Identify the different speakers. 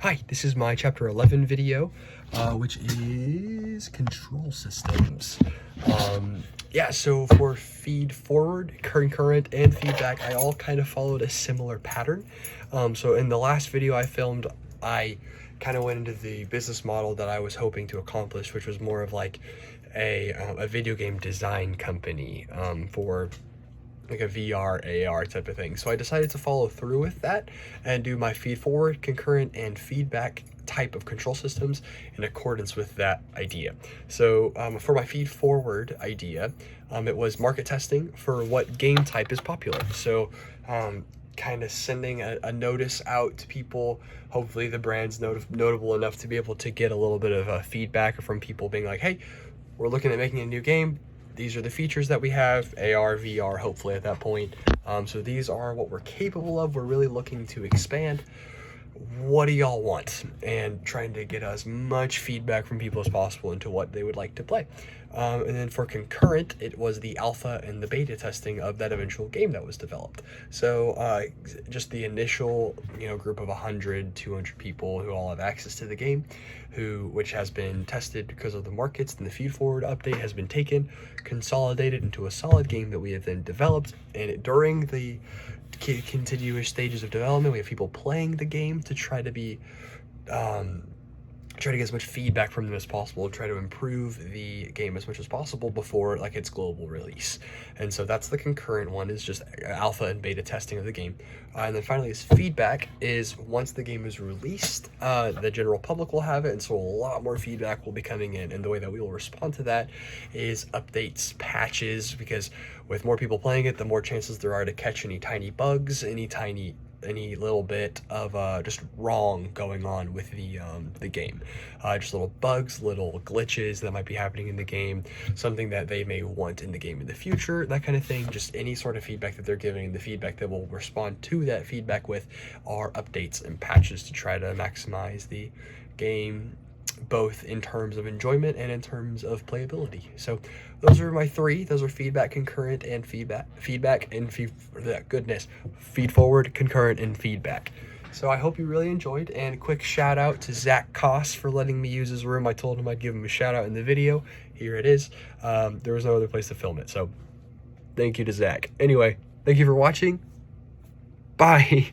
Speaker 1: Hi, this is my chapter 11 video, which is control systems. Yeah, so for feed forward, concurrent, and feedback, I all kind of followed a similar pattern. So in the last video I filmed, I kind of went into the business model that I was hoping to accomplish, which was more of like a video game design company for like a VR, AR type of thing. So I decided to follow through with that and do my feed forward, concurrent, and feedback type of control systems in accordance with that idea. So for my feed forward idea, it was market testing for what game type is popular. So kind of sending a notice out to people. Hopefully the brand's notable enough to be able to get a little bit of feedback from people being like, hey, we're looking at making a new game. These are the features that we have, AR, VR, hopefully at that point. So these are what we're capable of. We're really looking to expand. What do y'all want? And trying to get as much feedback from people as possible into what they would like to play. And then for concurrent, it was the alpha and the beta testing of that eventual game that was developed. So just the initial, group of 100, 200 people who all have access to the game, which has been tested because of the markets, and the feed forward update has been taken, consolidated into a solid game that we have then developed. And during the continuous stages of development, we have people playing the game to try to get as much feedback from them as possible, try to improve the game as much as possible before like its global release. And so that's the concurrent one, is just alpha and beta testing of the game. And then finally is feedback, is once the game is released, the general public will have it, and so a lot more feedback will be coming in, and the way that we will respond to that is updates, patches, because with more people playing it, the more chances there are to catch any tiny bugs, any little bit of just wrong going on with the game, just little bugs, little glitches that might be happening in the game, something that they may want in the game in the future, that kind of thing. Just any sort of feedback that they're giving, the feedback that we'll respond to that feedback with are updates and patches to try to maximize the game, both in terms of enjoyment and in terms of playability. So those are my three. Those are feedback, concurrent, and feed forward, concurrent, and feedback. So I hope you really enjoyed, and a quick shout out to Zach Koss for letting me use his room. I told him I'd give him a shout out in the video. Here it is. There was no other place to film it, so thank you to Zach. Anyway, thank you for watching. Bye.